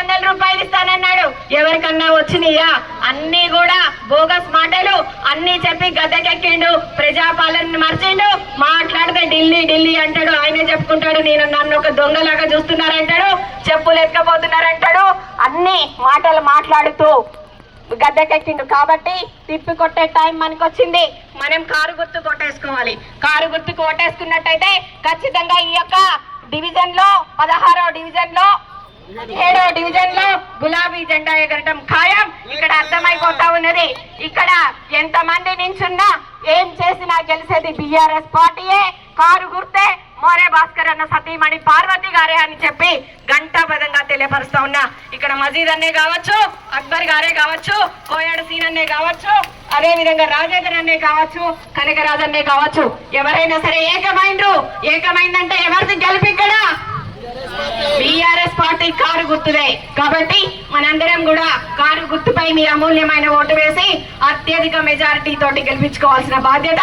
500 రూపాయలు ఇస్తానన్నాడు. ఎవరికన్నా వచ్చినాయా? అన్ని కూడా బోగస్ మాటలు అన్ని చెప్పి గద్దెకెక్కిండు. ప్రజాపాలన మర్చిండు. మాట్లాడితే ఢిల్లీ ఢిల్లీ అంటాడు. ఆయనే చెప్పుకుంటాడు, నన్ను ఒక దొంగలాగా చూస్తున్నారంటాడు, చెప్పులు ఎత్తుకపోతున్నారంటాడు. అన్ని మాటలు మాట్లాడుతూ గద్దెకెక్కిండు. కాబట్టి తిప్పి కొట్టే టైం మనకు వచ్చింది. మనం కారు గుర్తు కొట్టేసుకోవాలి. కారు గుర్తు కొట్టేసుకున్నట్టయితే ఖచ్చితంగా ఈ యొక్క డివిజన్ లో 16వ డివిజన్ లో 7వ డివిజన్ లో గులాబీ జెండా ఎగరటం ఖాయం. ఇక్కడ అర్థమైపోతా ఉన్నది. ఇక్కడ ఎంతమంది నించున్నా ఏం చేసినా గెలిచేది బీఆర్ఎస్ పార్టీయే. కారు గుర్తే మోరే భాస్కర్ అన్న సతీమణి పార్వతి గారే అని చెప్పి గంటాపదంగా తెలియపరుస్తా ఉన్నా. ఇక్కడ మజీద్ అన్నే కావచ్చు, అక్బర్ గారే కావచ్చు, కోయాడు సీన్ అన్నే కావచ్చు, అదే విధంగా రాజేంద్ర అన్నే కావచ్చు, కనకరాజ్ అన్నే కావచ్చు, ఎవరైనా సరే ఏకమైందంటే ఎవరిది గెలుపు? ఇక్కడ బీఆర్ఎస్ పార్టీ కారు గుర్తుదే. కాబట్టి మనందరం కూడా కారు గుర్తుపై మీ అమూల్యమైన ఓటు వేసి అత్యధిక మెజారిటీ తోటి గెలిపించుకోవాల్సిన బాధ్యత